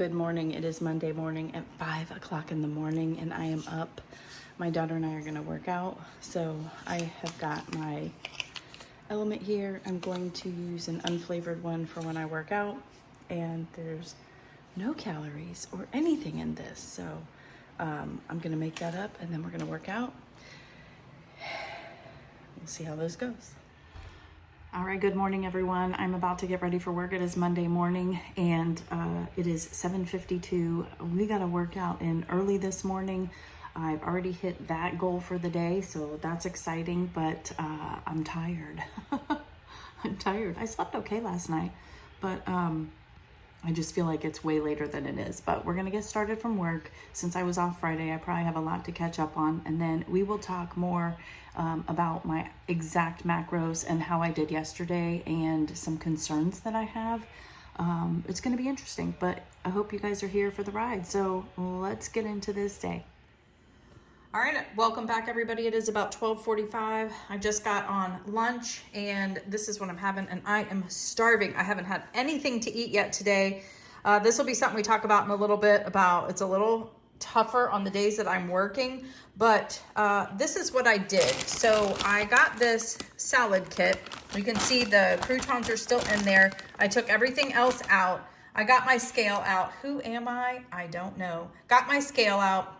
good morning. It is Monday morning at 5 o'clock in the morning and I am up. My daughter and I are gonna work out. So I have got my element here. I'm going to use an unflavored one for when I work out, and there's no calories or anything in this. So I'm gonna make that up and then we're gonna work out. We'll see how this goes. All right, good morning, everyone. I'm about to get ready for work. It is Monday morning and it is 7:52. We got to work out in early this morning. I've already hit that goal for the day, so that's exciting, but I'm tired. I'm tired. I slept okay last night, but I just feel like it's way later than it is. But we're going to get started from work. Since I was off Friday, I probably have a lot to catch up on, and then we will talk more about my exact macros and how I did yesterday and some concerns that I have. It's going to be interesting, but I hope you guys are here for the ride. So let's get into this day. All right, welcome back, everybody. It is about 12:45. I just got on lunch and this is what I'm having, and I am starving. I haven't had anything to eat yet today. This will be something we talk about in a little bit about. It's a little tougher on the days that I'm working, but this is what I did. So I got this salad kit. You can see the croutons are still in there. I took everything else out. I got my scale out. Who am I? I don't know. Got my scale out.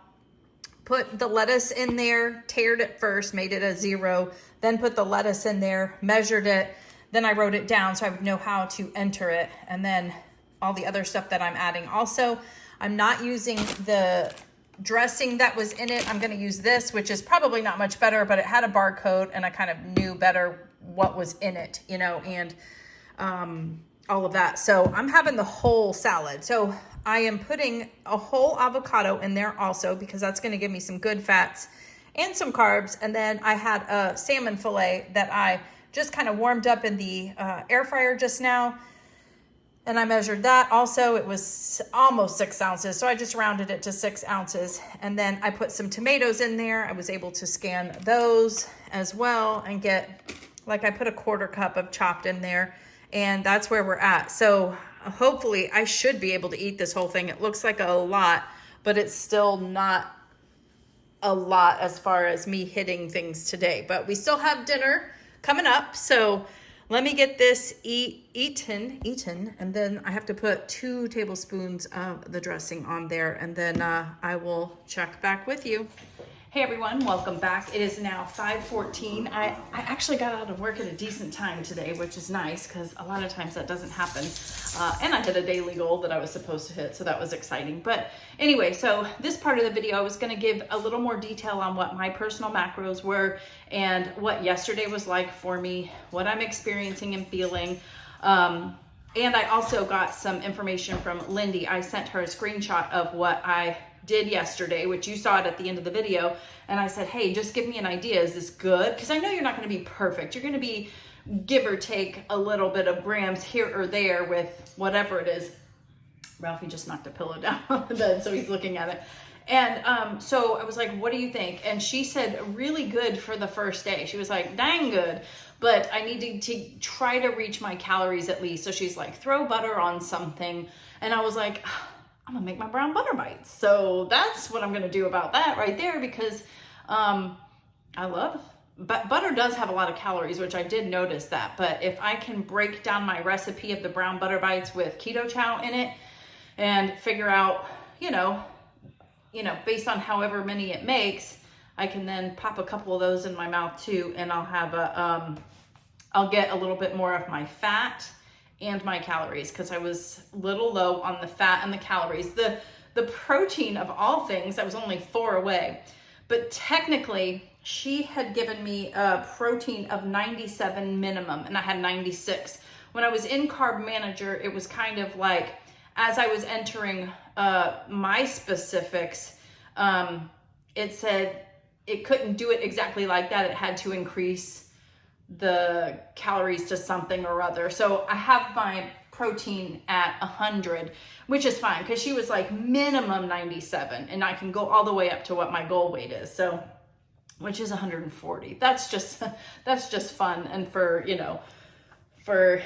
Put the lettuce in there, tared it first, made it a 0, then put the lettuce in there, measured it, then I wrote it down so I would know how to enter it, and then all the other stuff that I'm adding. Also, I'm not using the dressing that was in it. I'm gonna use this, which is probably not much better, but it had a barcode and I kind of knew better what was in it, you know, and all of that. So I'm having the whole salad. So I am putting a whole avocado in there also because that's going to give me some good fats and some carbs. And then I had a salmon fillet that I just kind of warmed up in the air fryer just now. And I measured that also. It was almost 6 ounces. So I just rounded it to 6 ounces. And then I put some tomatoes in there. I was able to scan those as well and get, like, I put a 1/4 cup of chopped in there. And that's where we're at. So hopefully I should be able to eat this whole thing. It looks like a lot, but it's still not a lot as far as me hitting things today. But we still have dinner coming up. So let me get this eaten, and then I have to put 2 tablespoons of the dressing on there, and then I will check back with you. Hey everyone, welcome back. It is now 5:14. I actually got out of work at a decent time today, which is nice because a lot of times that doesn't happen. And I hit a daily goal that I was supposed to hit, so that was exciting. But anyway, so this part of the video, I was going to give a little more detail on what my personal macros were and what yesterday was like for me, what I'm experiencing and feeling. And I also got some information from Lindy. I sent her a screenshot of what I did yesterday, which you saw it at the end of the video. And I said, hey, just give me an idea. Is this good? Because I know you're not going to be perfect. You're going to be give or take a little bit of grams here or there with whatever it is. Ralphie just knocked a pillow down on the bed, so he's looking at it. And so I was like, what do you think? And she said, really good for the first day. She was like, dang good, but I need to try to reach my calories at least. So she's like, throw butter on something. And I was like, I'm gonna make my brown butter bites. So that's what I'm gonna do about that right there, because I love, but butter does have a lot of calories, which I did notice that. But if I can break down my recipe of the brown butter bites with keto chow in it and figure out, you know, based on however many it makes, I can then pop a couple of those in my mouth too, and I'll have a, I'll get a little bit more of my fat and my calories, because I was a little low on the fat and the calories. The protein of all things, I was only 4 away, but technically she had given me a protein of 97 minimum and I had 96. When I was in Carb Manager, it was kind of like, as I was entering my specifics, it said it couldn't do it exactly like that. It had to increase the calories to something or other. So I have my protein at 100, which is fine, because she was like minimum 97 and I can go all the way up to what my goal weight is. So, which is 140. That's just fun. And for, you know, for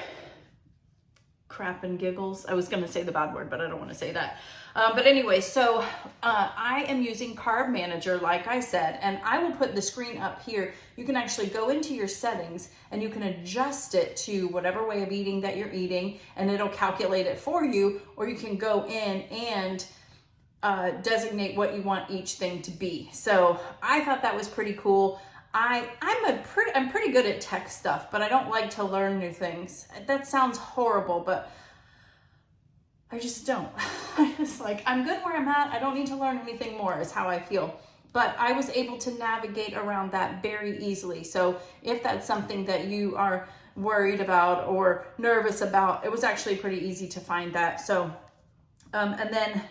crap and giggles. I was going to say the bad word, but I don't want to say that. But anyway, so I am using Carb Manager, like I said, and I will put the screen up here. You can actually go into your settings and you can adjust it to whatever way of eating that you're eating, and it'll calculate it for you, or you can go in and designate what you want each thing to be. So I thought that was pretty cool. I'm pretty good at tech stuff, but I don't like to learn new things. That sounds horrible, but I just don't. I just like, I'm good where I'm at. I don't need to learn anything more is how I feel. But I was able to navigate around that very easily. So if that's something that you are worried about or nervous about, it was actually pretty easy to find that. So,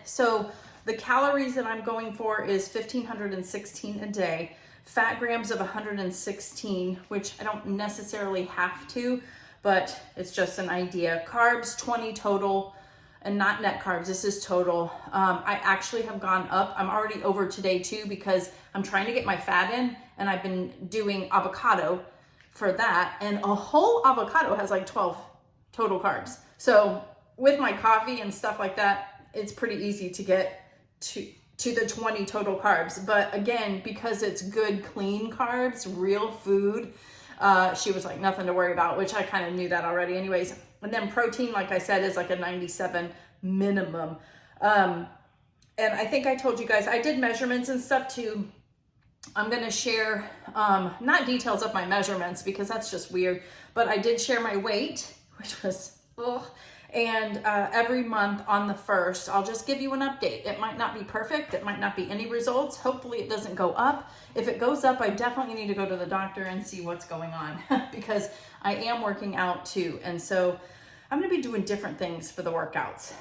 so the calories that I'm going for is 1,516 a day. Fat grams of 116, which I don't necessarily have to, but it's just an idea. Carbs, 20 total, and not net carbs. This is total. I actually have gone up. I'm already over today too, because I'm trying to get my fat in, and I've been doing avocado for that. And a whole avocado has like 12 total carbs. So with my coffee and stuff like that, it's pretty easy to get to the 20 total carbs. But again, because it's good, clean carbs, real food, she was like, nothing to worry about, which I kind of knew that already anyways. And then protein, like I said, is like a 97 minimum. And I think I told you guys, I did measurements and stuff too. I'm going to share, not details of my measurements because that's just weird, but I did share my weight, which was, ugh. And every month on the 1st, I'll just give you an update. It might not be perfect. It might not be any results. Hopefully it doesn't go up. If it goes up, I definitely need to go to the doctor and see what's going on because I am working out too. And so I'm going to be doing different things for the workouts.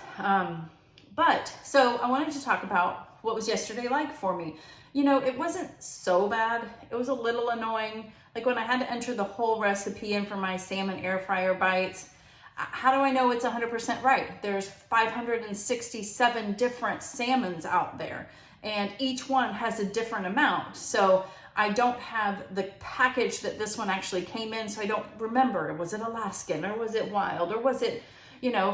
So I wanted to talk about what was yesterday like for me. You know, it wasn't so bad. It was a little annoying. Like when I had to enter the whole recipe in for my salmon air fryer bites, how do I know it's 100% right? There's 567 different salmons out there, and each one has a different amount. So I don't have the package that this one actually came in, so I don't remember. Was it Alaskan, or was it wild, or was it,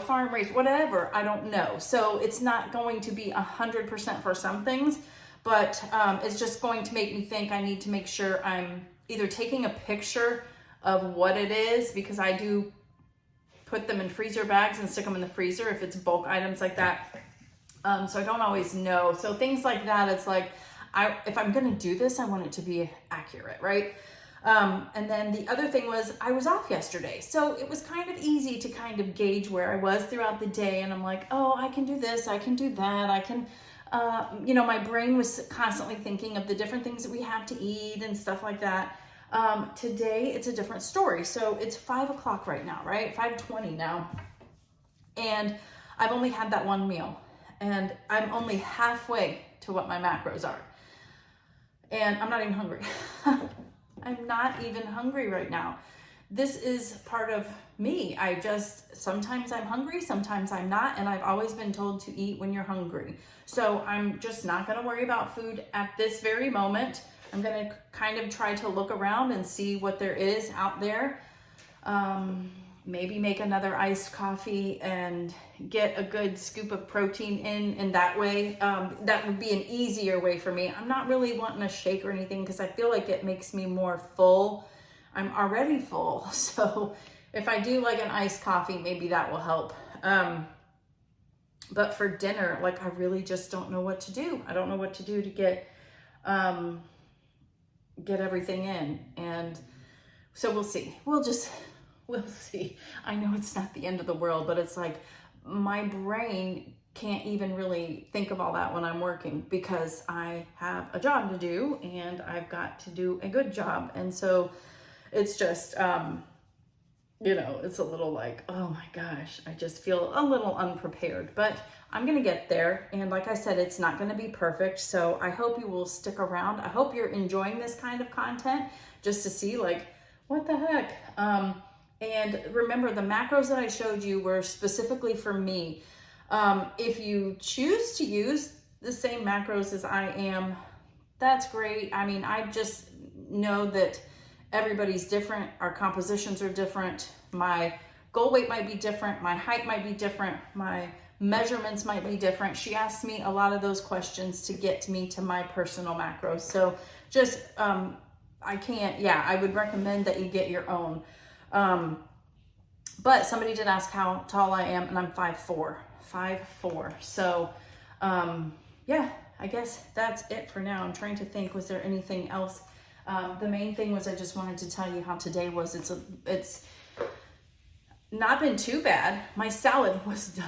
farm raised, whatever? I don't know. So it's not going to be 100% for some things, but it's just going to make me think I need to make sure I'm either taking a picture of what it is, because I do put them in freezer bags and stick them in the freezer if it's bulk items like that. So I don't always know. So things like that, it's like, if I'm going to do this, I want it to be accurate, right? And then the other thing was I was off yesterday. So it was kind of easy to kind of gauge where I was throughout the day. And I'm like, oh, I can do this. I can do that. I can, my brain was constantly thinking of the different things that we have to eat and stuff like that. Today it's a different story. So it's 5 o'clock right now, right? 5:20 now. And I've only had that one meal, and I'm only halfway to what my macros are. And I'm not even hungry. I'm not even hungry right now. This is part of me. Sometimes I'm hungry, sometimes I'm not. And I've always been told to eat when you're hungry. So I'm just not going to worry about food at this very moment. I'm going to kind of try to look around and see what there is out there. Maybe make another iced coffee and get a good scoop of protein in that way. That would be an easier way for me. I'm not really wanting a shake or anything because I feel like it makes me more full. I'm already full. So if I do like an iced coffee, maybe that will help. But for dinner, like I really just don't know what to do. I don't know what to do to get everything in. And so we'll see. We'll see. I know it's not the end of the world, but it's like my brain can't even really think of all that when I'm working because I have a job to do and I've got to do a good job. And so it's just, it's a little like, oh my gosh, I just feel a little unprepared, but I'm going to get there. And like I said, it's not going to be perfect. So I hope you will stick around. I hope you're enjoying this kind of content just to see like, what the heck? And remember, the macros that I showed you were specifically for me. If you choose to use the same macros as I am, that's great. I mean, I just know that everybody's different. Our compositions are different. My goal weight might be different, my height might be different, my measurements might be different. She asked me a lot of those questions to get me to my personal macros. So just, I would recommend that you get your own. But somebody did ask how tall I am, and I'm 5'4". So, yeah, I guess that's it for now. I'm trying to think, was there anything else? The main thing was I just wanted to tell you how today was. It's not been too bad. My salad was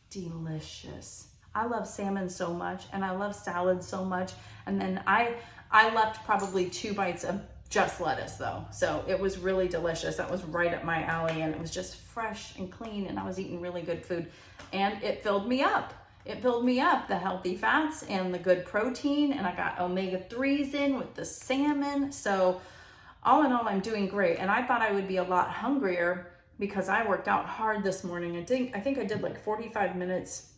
delicious. I love salmon so much, and I love salad so much. And then I left probably 2 bites of just lettuce though. So it was really delicious. That was right up my alley, and it was just fresh and clean, and I was eating really good food, and it filled me up. It filled me up, the healthy fats and the good protein, and I got omega-3s in with the salmon. So all in all, I'm doing great. And I thought I would be a lot hungrier because I worked out hard this morning. I think I did like 45 minutes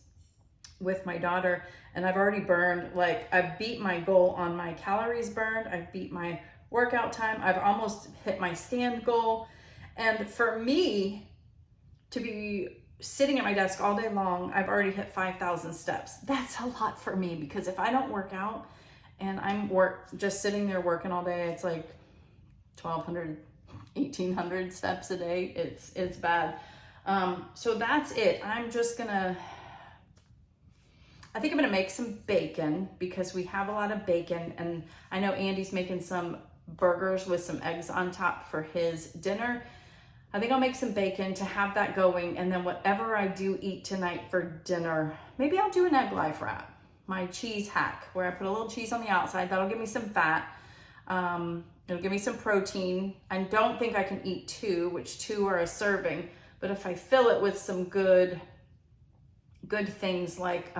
with my daughter, and I've already burned, like, I've beat my goal on my calories burned. I've beat my workout time. I've almost hit my stand goal. And for me to be sitting at my desk all day long, I've already hit 5,000 steps. That's a lot for me, because if I don't work out and I'm just sitting there working all day, it's like 1,200, 1,800 steps a day. It's bad. So that's it. I think I'm gonna make some bacon, because we have a lot of bacon, and I know Andy's making some burgers with some eggs on top for his dinner. I think I'll make some bacon to have that going, and then whatever I do eat tonight for dinner, maybe I'll do an egg life wrap, my cheese hack, where I put a little cheese on the outside. That'll give me some fat. It'll give me some protein. I don't think I can eat 2, which 2 are a serving, but if I fill it with some good things, like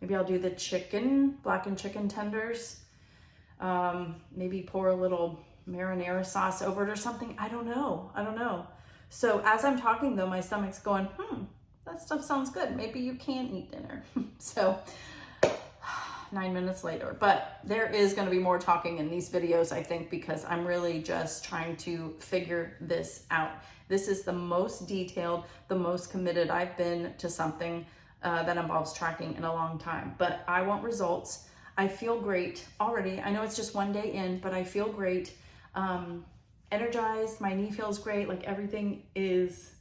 maybe I'll do the chicken, blackened chicken tenders, maybe pour a little marinara sauce over it or something. I don't know. So as I'm talking though, my stomach's going, that stuff sounds good. Maybe you can eat dinner. So 9 minutes later, but there is going to be more talking in these videos, I think, because I'm really just trying to figure this out. This is the most detailed, the most committed I've been to something that involves tracking in a long time, but I want results. I feel great already. I know it's just one day in, but I feel great. Energized, my knee feels great, like everything is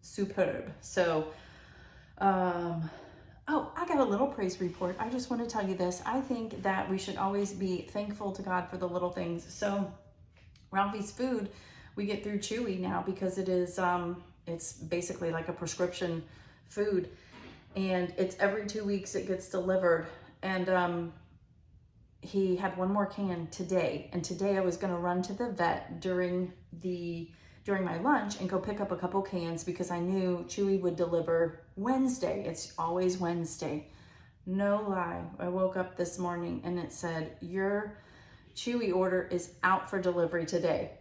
superb. So, oh, I got a little praise report. I just want to tell you this. I think that we should always be thankful to God for the little things. So Ralphie's food, we get through Chewy now, because it is, it's basically like a prescription food, and it's every 2 weeks it gets delivered. And, he had 1 more can today, and today I was going to run to the vet during my lunch and go pick up a couple cans, because I knew Chewy would deliver Wednesday. It's always Wednesday. No lie. I woke up this morning and it said, your Chewy order is out for delivery today.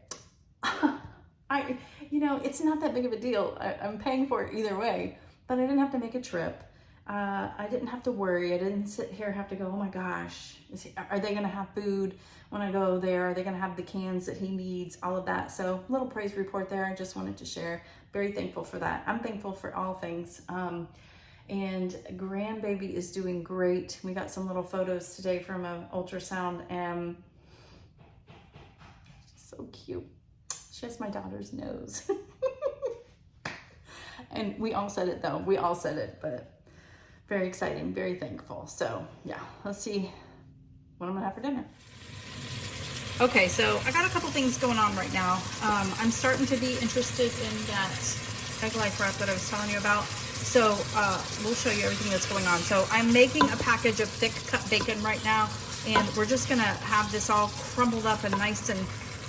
It's not that big of a deal. I'm paying for it either way, but I didn't have to make a trip. I didn't have to worry. I didn't sit here have to go, oh my gosh, are they going to have food when I go there? Are they going to have the cans that he needs? All of that. So little praise report there. I just wanted to share. Very thankful for that. I'm thankful for all things. And grandbaby is doing great. We got some little photos today from an ultrasound, and so cute. She has my daughter's nose. And we all said it though. We all said it, but very exciting, very thankful. So yeah, let's see what I'm gonna have for dinner. Okay, so I got a couple things going on right now. I'm starting to be interested in that egg life wrap that I was telling you about. So we'll show you everything that's going on. So I'm making a package of thick cut bacon right now, and we're just gonna have this all crumbled up and nice and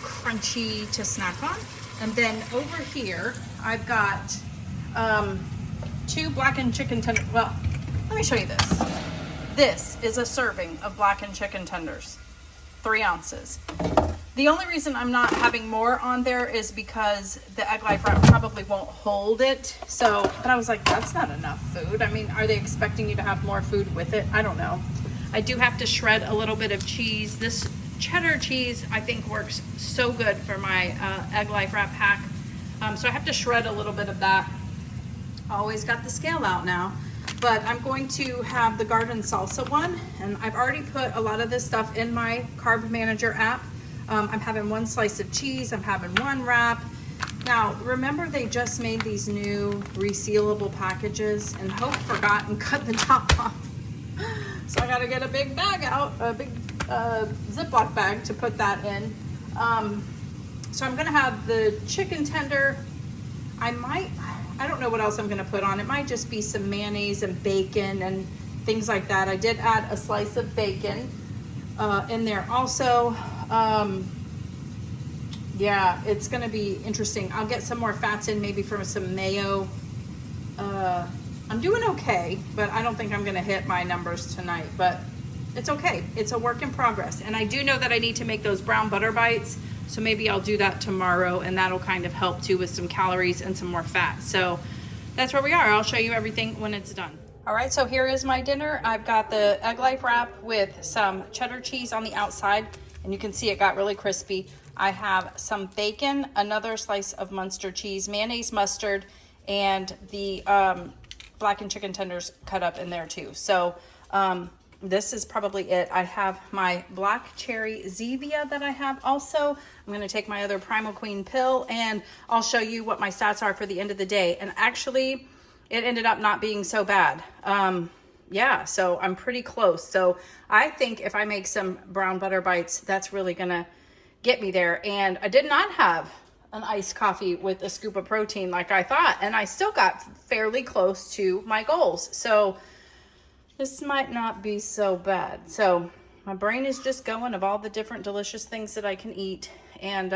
crunchy to snack on. And then over here, I've got 2 blackened chicken tenders. Well, let me show you this. This is a serving of blackened chicken tenders, 3 ounces. The only reason I'm not having more on there is because the egg life wrap probably won't hold it. So, but I was like, that's not enough food. I mean, are they expecting you to have more food with it? I don't know. I do have to shred a little bit of cheese. This cheddar cheese, I think, works so good for my egg life wrap hack. So I have to shred a little bit of that. I always got the scale out now, but I'm going to have the garden salsa one, and I've already put a lot of this stuff in my Carb Manager app. I'm having 1 slice of cheese, I'm having 1 wrap. Now, remember they just made these new resealable packages, and Hope forgot and cut the top off. So I gotta get a big bag out, a big Ziploc bag to put that in. So I'm gonna have the chicken tender. I don't know what else I'm gonna put on. It might just be some mayonnaise and bacon and things like that. I did add a slice of bacon in there also. Yeah, it's gonna be interesting. I'll get some more fats in, maybe from some mayo. I'm doing okay, but I don't think I'm gonna hit my numbers tonight, but it's okay. It's a work in progress. And I do know that I need to make those brown butter bites, so maybe I'll do that tomorrow, and that'll kind of help too with some calories and some more fat. So that's where we are. I'll show you everything when it's done. All right, so here is my dinner. I've got the Egg Life wrap with some cheddar cheese on the outside, and you can see it got really crispy. I have some bacon, another slice of Munster cheese, mayonnaise, mustard, and the blackened chicken tenders cut up in there too. So this is probably it. I have my black cherry Zevia that I have also. I'm going to take my other Primal Queen pill, and I'll show you what my stats are for the end of the day. And actually, it ended up not being so bad. Yeah, so I'm pretty close. So I think if I make some brown butter bites, that's really going to get me there. And I did not have an iced coffee with a scoop of protein like I thought, and I still got fairly close to my goals. So this might not be so bad. So my brain is just going of all the different delicious things that I can eat. And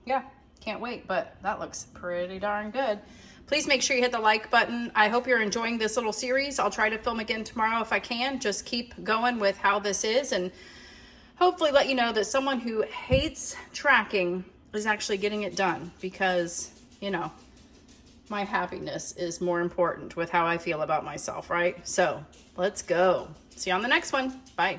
yeah, can't wait, but that looks pretty darn good. Please make sure you hit the like button. I hope you're enjoying this little series. I'll try to film again tomorrow if I can. Just keep going with how this is, and hopefully let you know that someone who hates tracking is actually getting it done, because, you know, my happiness is more important with how I feel about myself, right? So let's go. See you on the next one. Bye.